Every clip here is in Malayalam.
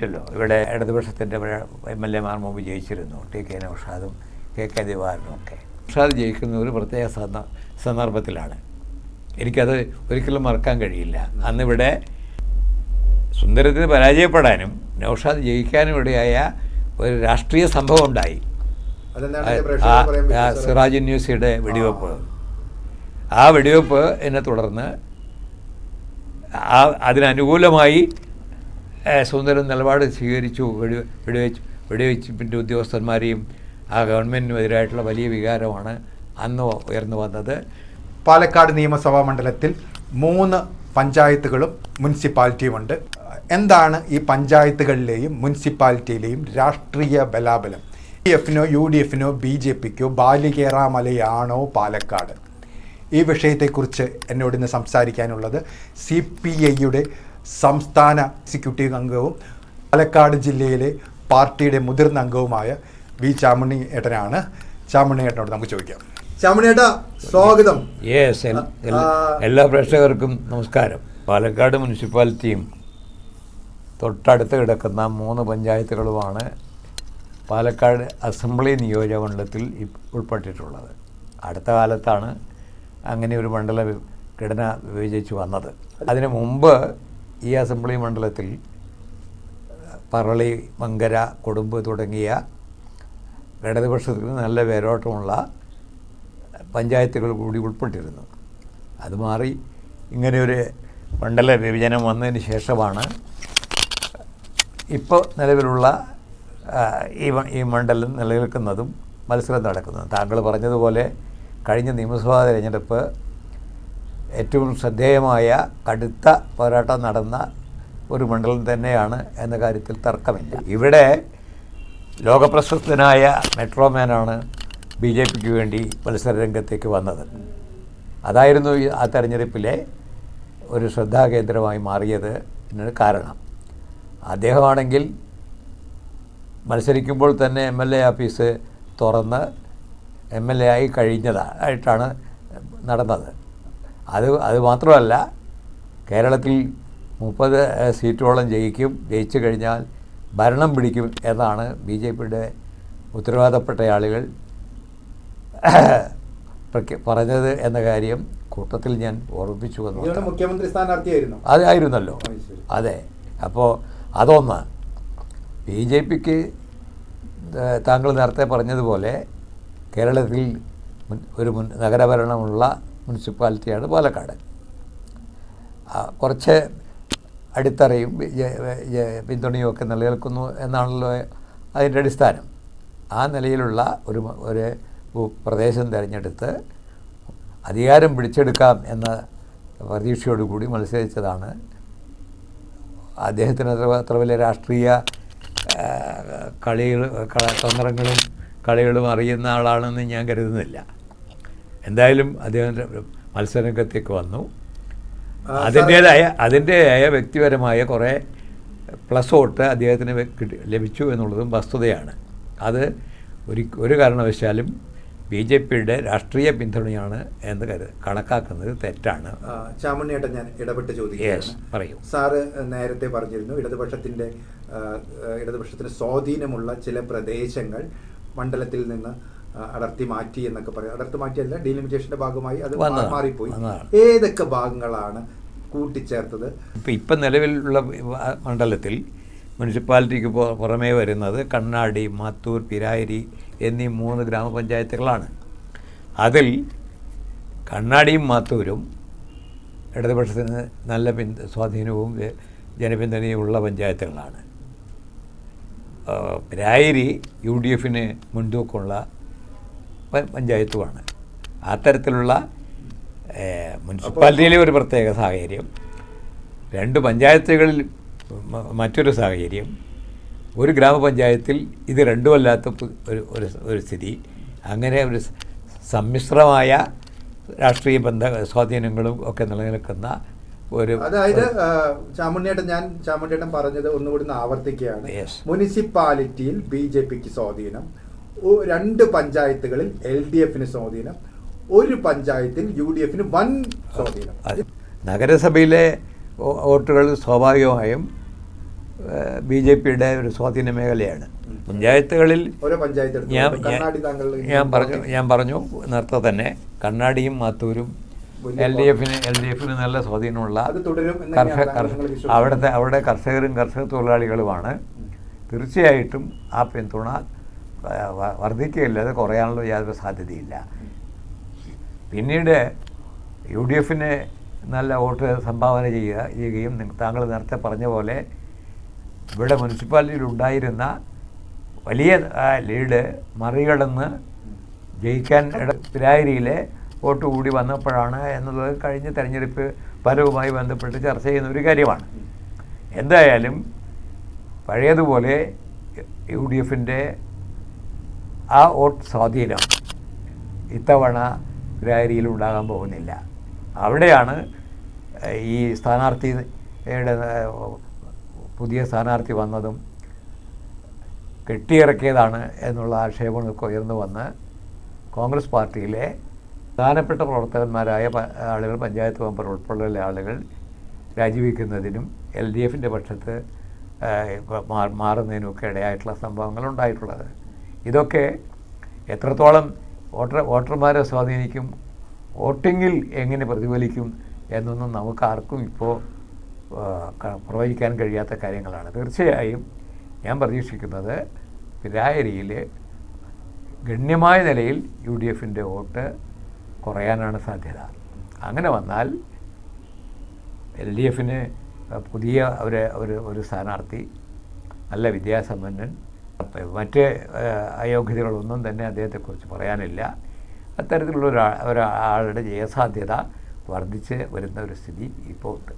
സൂചിപ്പിച്ചല്ലോ, ഇവിടെ ഇടതുപക്ഷത്തിൻ്റെ MLA-മാർ മുമ്പ് ജയിച്ചിരുന്നു. TK നൗഷാദും KK ദിവാകരനും ഒക്കെ. നൗഷാദ് ജയിക്കുന്ന ഒരു പ്രത്യേക സന്ദർഭത്തിലാണ്. എനിക്കത് ഒരിക്കലും മറക്കാൻ കഴിയില്ല. അന്നിവിടെ സുന്ദരത്തിന് പരാജയപ്പെടാനും നൗഷാദ് ജയിക്കാനും ഇടയായ ഒരു രാഷ്ട്രീയ സംഭവം ഉണ്ടായി. സിറാജ് ന്യൂസിയുടെ വെടിവെപ്പ്. ആ വെടിവെപ്പിനെ തുടർന്ന് അതിനനുകൂലമായി സുന്ദരൻ നിലപാട് സ്വീകരിച്ചു. വെടിവെച്ചിപ്പിൻ്റെ ഉദ്യോഗസ്ഥന്മാരെയും ആ ഗവൺമെൻറ്റിനും എതിരായിട്ടുള്ള വലിയ വികാരമാണ് അന്ന് ഉയർന്നു വന്നത്. പാലക്കാട് നിയമസഭാ മണ്ഡലത്തിൽ 3 പഞ്ചായത്തുകളും മുനിസിപ്പാലിറ്റിയുമുണ്ട്. എന്താണ് ഈ പഞ്ചായത്തുകളിലെയും മുനിസിപ്പാലിറ്റിയിലെയും രാഷ്ട്രീയ ബലാബലം? LDF-നോ UDF-നോ BJP-ക്കോ ബാലികേറാമലയാണോ പാലക്കാട്? ഈ വിഷയത്തെക്കുറിച്ച് എന്നോട് ഇന്ന് സംസാരിക്കാനുള്ളത് CPI-യുടെ സംസ്ഥാന എക്സിക്യൂട്ടീവ് അംഗവും പാലക്കാട് ജില്ലയിലെ പാർട്ടിയുടെ മുതിർന്ന അംഗവുമായ വി ചാമുണ്ണി ഏട്ടനാണ്. ചാമുണ്ണി ഏട്ടനോട് നമുക്ക് ചോദിക്കാം. ചാമുണ്ണിയേട്ടാ, സ്വാഗതം. എല്ലാ പ്രേക്ഷകർക്കും നമസ്കാരം. പാലക്കാട് മുനിസിപ്പാലിറ്റിയും തൊട്ടടുത്ത് കിടക്കുന്ന 3 പഞ്ചായത്തുകളുമാണ് പാലക്കാട് അസംബ്ലി നിയോജകമണ്ഡലത്തിൽ ഉൾപ്പെട്ടിട്ടുള്ളത്. അടുത്ത കാലത്താണ് അങ്ങനെ ഒരു മണ്ഡല ഘടന വിഭജിച്ച് വന്നത്. അതിനു മുമ്പ് ഈ അസംബ്ലി മണ്ഡലത്തിൽ പറളി, മങ്കര, കൊടുമ്പ് തുടങ്ങിയ ഇടതുപക്ഷത്തിന് നല്ല വേരോട്ടമുള്ള പഞ്ചായത്തുകൾ കൂടി ഉൾപ്പെട്ടിരുന്നു. അത് മാറി ഇങ്ങനെയൊരു മണ്ഡല വിഭജനം വന്നതിന് ശേഷമാണ് ഇപ്പോൾ നിലവിലുള്ള ഈ മണ്ഡലം നിലനിൽക്കുന്നതും മത്സരം നടക്കുന്നതും. താങ്കൾ പറഞ്ഞതുപോലെ കഴിഞ്ഞ നിയമസഭാ തിരഞ്ഞെടുപ്പ് ഏറ്റവും ശ്രദ്ധേയമായ കടുത്ത പോരാട്ടം നടന്ന ഒരു മണ്ഡലം തന്നെയാണ് എന്ന കാര്യത്തിൽ തർക്കമില്ല. ഇവിടെ ലോകപ്രശസ്തനായ മെട്രോമാനാണ് BJP-ക്ക് വേണ്ടി മത്സരരംഗത്തേക്ക് വന്നത്. അതായിരുന്നു ആ തെരഞ്ഞെടുപ്പിലെ ഒരു ശ്രദ്ധാകേന്ദ്രമായി മാറിയത് എന്നൊരു കാരണം. അദ്ദേഹമാണെങ്കിൽ മത്സരിക്കുമ്പോൾ തന്നെ MLA ഓഫീസ് തുറന്ന് MLA ആയി കഴിഞ്ഞതായിട്ടാണ് നടന്നത്. അത് മാത്രമല്ല, കേരളത്തിൽ 30 സീറ്റോളം ജയിച്ചു കഴിഞ്ഞാൽ ഭരണം പിടിക്കും എന്നാണ് BJP-യുടെ ഉത്തരവാദപ്പെട്ട ആളുകൾ പറഞ്ഞത് എന്ന കാര്യം കൂട്ടത്തിൽ ഞാൻ ഓർമ്മിപ്പിച്ചു വന്നു. മുഖ്യമന്ത്രി സ്ഥാനാർത്ഥിയായിരുന്നു. അതായിരുന്നല്ലോ. അതെ. അപ്പോൾ അതൊന്ന്. BJP-ക്ക് താങ്കൾ നേരത്തെ പറഞ്ഞതുപോലെ കേരളത്തിൽ ഒരു നഗരഭരണമുള്ള മുനിസിപ്പാലിറ്റിയാണ് പാലക്കാട്. കുറച്ച് അടിത്തറയും പിന്തുണയും ഒക്കെ നിലനിൽക്കുന്നു എന്നാണല്ലോ അതിൻ്റെ അടിസ്ഥാനം. ആ നിലയിലുള്ള ഒരു പ്രദേശം തിരഞ്ഞെടുത്ത് അധികാരം പിടിച്ചെടുക്കാം എന്ന പ്രതീക്ഷയോടുകൂടി മത്സരിച്ചതാണ്. അദ്ദേഹത്തിന് അത്ര വലിയ രാഷ്ട്രീയ തന്ത്രങ്ങളും കളികളും അറിയുന്ന ആളാണെന്ന് ഞാൻ കരുതുന്നില്ല. എന്തായാലും അദ്ദേഹം മത്സരരംഗത്തേക്ക് വന്നു. അതിൻ്റേതായ വ്യക്തിപരമായ കുറേ പ്ലസ് വോട്ട് അദ്ദേഹത്തിന് ലഭിച്ചു എന്നുള്ളതും വസ്തുതയാണ്. അത് ഒരു കാരണവശാലും BJP-യുടെ രാഷ്ട്രീയ പിന്തുണയാണ് എന്ന് കണക്കാക്കുന്നത് തെറ്റാണ്. ചാമുണ്ണിയേട്ടൻ, ഞാൻ ഇടപെട്ട് ചോദിക്കുകയാണ്. പറയൂ. സാറ് നേരത്തെ പറഞ്ഞിരുന്നു ഇടതുപക്ഷത്തിന് സ്വാധീനമുള്ള ചില പ്രദേശങ്ങൾ മണ്ഡലത്തിൽ നിന്ന് അടർത്തി മാറ്റി എന്നൊക്കെ പറയും. അടർത്തി മാറ്റിയല്ല, ഡീലിമിറ്റേഷന്റെ ഭാഗമായി അത് മാറിപ്പോയി. ഏതൊക്കെ ഭാഗങ്ങളാണ് കൂട്ടിച്ചേർത്തത്? ഇപ്പം നിലവിലുള്ള മണ്ഡലത്തിൽ മുനിസിപ്പാലിറ്റിക്ക് പുറമേ വരുന്നത് കണ്ണാടി, മാത്തൂർ, പിരായിരി എന്നീ 3 ഗ്രാമപഞ്ചായത്തുകളാണ്. അതിൽ കണ്ണാടിയും മാത്തൂരും ഇടതുപക്ഷത്തിന് നല്ല സ്വാധീനവും ജനപിന്തുണയുമുള്ള പഞ്ചായത്തുകളാണ്. പിരായിരി UDF-ന് മുൻതൂക്കമുള്ള പഞ്ചായത്തുമാണ്. അത്തരത്തിലുള്ള മുനിസിപ്പാലിറ്റിയിലെ ഒരു പ്രത്യേക സാഹചര്യം, 2 പഞ്ചായത്തുകളിൽ മറ്റൊരു സാഹചര്യം, ഒരു ഗ്രാമപഞ്ചായത്തിൽ ഇത് രണ്ടുമല്ലാത്ത ഒരു സ്ഥിതി. അങ്ങനെ ഒരു സമ്മിശ്രമായ രാഷ്ട്രീയ സ്വാധീനങ്ങളും ഒക്കെ നിലനിൽക്കുന്ന ഒരു. അതായത് ചാമുണ്ണിയേട്ടൻ പറഞ്ഞത് ഒന്നുകൂടി ആവർത്തിക്കുകയാണ്. മുനിസിപ്പാലിറ്റിയിൽ BJP-ക്ക് സ്വാധീനം, 2 പഞ്ചായത്തുകളിൽ LDF-ന് സ്വാധീനം, 1 പഞ്ചായത്തിൽ UDF-ന് വൻ സ്വാധീനം. നഗരസഭയിലെ വോട്ടുകൾ സ്വാഭാവികമായും BJPയുടെ ഒരു സ്വാധീന മേഖലയാണ്. പഞ്ചായത്തുകളിൽ ഞാൻ പറഞ്ഞു നേരത്തെ തന്നെ കണ്ണാടിയും മാത്തൂരും LDFന് നല്ല സ്വാധീനമുള്ള അവിടെ കർഷകരും കർഷക തൊഴിലാളികളുമാണ്. തീർച്ചയായിട്ടും ആ പിന്തുണ വർദ്ധിക്കുകയില്ലാതെ കുറയാനുള്ള യാതൊരു സാധ്യതയില്ല. പിന്നീട് UDFന് നല്ല വോട്ട് സംഭാവന ചെയ്യുകയും താങ്കൾ നേരത്തെ പറഞ്ഞ പോലെ ഇവിടെ മുനിസിപ്പാലിറ്റിയിൽ ഉണ്ടായിരുന്ന വലിയ ലീഡ് മറികടന്ന് ജയിക്കാൻ പിരായിരിയിലെ വോട്ട് കൂടി വന്നപ്പോഴാണ് എന്നുള്ളത് കഴിഞ്ഞ തെരഞ്ഞെടുപ്പ് ഫലവുമായി ബന്ധപ്പെട്ട് ചർച്ച ചെയ്യുന്ന ഒരു കാര്യമാണ്. എന്തായാലും പഴയതുപോലെ UDFൻ്റെ ആ വോട്ട് സ്വാധീനം ഇത്തവണ പിരായിരിയിൽ ഉണ്ടാകാൻ പോകുന്നില്ല. അവിടെയാണ് ഈ സ്ഥാനാർത്ഥിയുടെ പുതിയ സ്ഥാനാർത്ഥി വന്നതും കെട്ടിയിറക്കിയതാണ് എന്നുള്ള ആക്ഷേപങ്ങളൊക്കെ ഉയർന്നു വന്ന് കോൺഗ്രസ് പാർട്ടിയിലെ പ്രധാനപ്പെട്ട പ്രവർത്തകന്മാരായ ആളുകൾ, പഞ്ചായത്ത് മെമ്പർ ഉൾപ്പെടെയുള്ള ആളുകൾ രാജിവെക്കുന്നതിനും LDFൻ്റെ പക്ഷത്ത് മാറുന്നതിനുമൊക്കെ ഇടയായിട്ടുള്ള സംഭവങ്ങൾ ഉണ്ടായിട്ടുള്ളത്. ഇതൊക്കെ എത്രത്തോളം വോട്ടർമാരെ സ്വാധീനിക്കും, വോട്ടിങ്ങിൽ എങ്ങനെ പ്രതിഫലിക്കും എന്നൊന്നും നമുക്കാർക്കും ഇപ്പോൾ പ്രവചിക്കാൻ കഴിയാത്ത കാര്യങ്ങളാണ്. തീർച്ചയായും ഞാൻ പ്രതീക്ഷിക്കുന്നത് പിരായിരിയിൽ ഗണ്യമായ നിലയിൽ UDFൻ്റെ വോട്ട് കുറയാനാണ് സാധ്യത. അങ്ങനെ വന്നാൽ LDFന് പുതിയ ഒരു സ്ഥാനാർത്ഥി, നല്ല വിദ്യാസമ്പന്നൻ, മറ്റ് അയോഗ്യതകളൊന്നും തന്നെ അദ്ദേഹത്തെക്കുറിച്ച് പറയാനില്ല. അത്തരത്തിലുള്ള ഒരാളുടെ ജയസാധ്യത വർദ്ധിച്ച് വരുന്ന ഒരു സ്ഥിതി ഇപ്പോൾ ഉണ്ട്.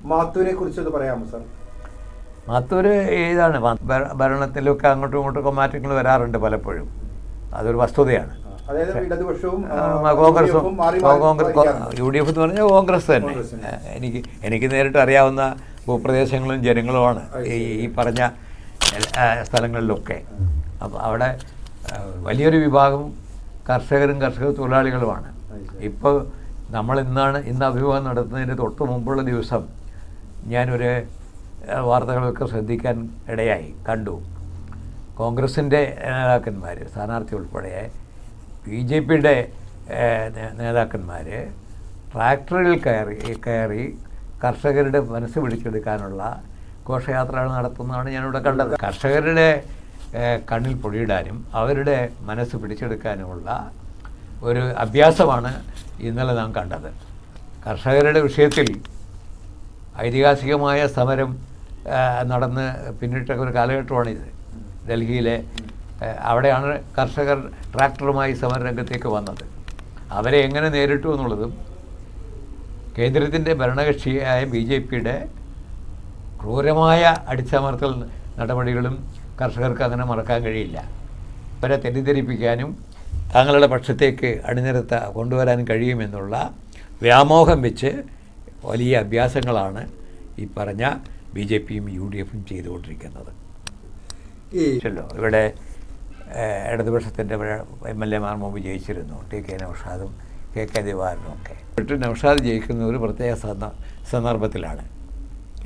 മാത്തൂരെ കുറിച്ച് പറയാമോ സാർ? മാത്തൂര് ഏതാണ് ഭരണത്തിലൊക്കെ അങ്ങോട്ടും ഇങ്ങോട്ടൊക്കെ മാറ്റങ്ങൾ വരാറുണ്ട് പലപ്പോഴും. അതൊരു വസ്തുതയാണ്. കോൺഗ്രസും UDF എന്ന് പറഞ്ഞാൽ കോൺഗ്രസ് തന്നെ. എനിക്ക് നേരിട്ട് അറിയാവുന്ന ഭൂപ്രദേശങ്ങളും ജനങ്ങളുമാണ് ഈ പറഞ്ഞ സ്ഥലങ്ങളിലൊക്കെ. അപ്പോൾ അവിടെ വലിയൊരു വിഭാഗം കർഷകരും കർഷക തൊഴിലാളികളുമാണ്. ഇപ്പോൾ നമ്മൾ ഇന്ന് അഭിമുഖം നടത്തുന്നതിന് തൊട്ട് മുമ്പുള്ള ദിവസം ഞാനൊരു വാർത്തകളൊക്കെ ശ്രദ്ധിക്കാൻ കണ്ടു. കോൺഗ്രസിൻ്റെ നേതാക്കന്മാർ, സ്ഥാനാർത്ഥി ഉൾപ്പെടെ BJPയുടെ നേതാക്കന്മാർ ട്രാക്ടറിൽ കയറി കർഷകരുടെ മനസ്സ് പിടിച്ചെടുക്കാനുള്ള ഘോഷയാത്രകൾ നടത്തുന്നതാണ് ഞാനിവിടെ കണ്ടത്. കർഷകരുടെ കണ്ണിൽ പൊടിയിടാനും അവരുടെ മനസ്സ് പിടിച്ചെടുക്കാനുമുള്ള ഒരു അഭ്യാസമാണ് ഇന്നലെ നാം കണ്ടത്. കർഷകരുടെ വിഷയത്തിൽ ഐതിഹാസികമായ സമരം നടന്ന് പിന്നിട്ട ഒരു കാലഘട്ടമാണിത്. ഡൽഹിയിലെ അവിടെയാണ് കർഷകർ ട്രാക്ടറുമായി സമരരംഗത്തേക്ക് വന്നത്. അവരെ എങ്ങനെ നേരിട്ടു എന്നുള്ളതും കേന്ദ്രത്തിൻ്റെ ഭരണകക്ഷിയായ BJPയുടെ ക്രൂരമായ അടിച്ചമർത്തൽ നടപടികളും കർഷകർക്ക് അങ്ങനെ മറക്കാൻ കഴിയില്ല. അവരെ തെറ്റിദ്ധരിപ്പിക്കാനും തങ്ങളുടെ പക്ഷത്തേക്ക് കൊണ്ടുവരാനും കഴിയുമെന്നുള്ള വ്യാമോഹം വെച്ച് വലിയ അഭ്യാസങ്ങളാണ് ഈ പറഞ്ഞ BJPയും UDFും ചെയ്തുകൊണ്ടിരിക്കുന്നത്. ഇവിടെ ഇടതുപക്ഷത്തിൻ്റെ MLAമാർ മുമ്പ് ജയിച്ചിരുന്നു. TK നൗഷാദും KK ദിവാകരനും ഒക്കെ. നൗഷാദ് ജയിക്കുന്ന ഒരു പ്രത്യേക സന്ദർഭത്തിലാണ്.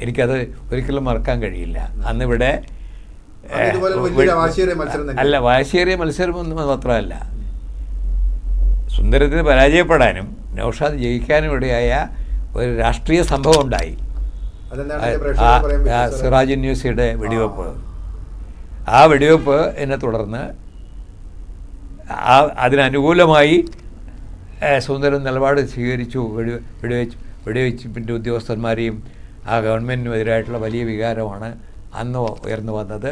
എനിക്കത് ഒരിക്കലും മറക്കാൻ കഴിയില്ല. അന്നിവിടെ വാശിയേറിയ മത്സരമൊന്നും മാത്രമല്ല, സുന്ദരത്തിന് പരാജയപ്പെടാനും നൗഷാദ് ജയിക്കാനും ഇടയായ ഒരു രാഷ്ട്രീയ സംഭവം ഉണ്ടായി. സിറാജ് ന്യൂസിയുടെ വെടിവെപ്പ്. ആ വെടിവെപ്പിനെ തുടർന്ന് അതിനനുകൂലമായി സുന്ദരൻ നിലപാട് സ്വീകരിച്ചു. വെടിവെച്ചിപ്പിൻ്റെ ഉദ്യോഗസ്ഥന്മാരെയും ആ ഗവൺമെൻറ്റിനുമെതിരായിട്ടുള്ള വലിയ വികാരമാണ് അന്ന് ഉയർന്നു വന്നത്.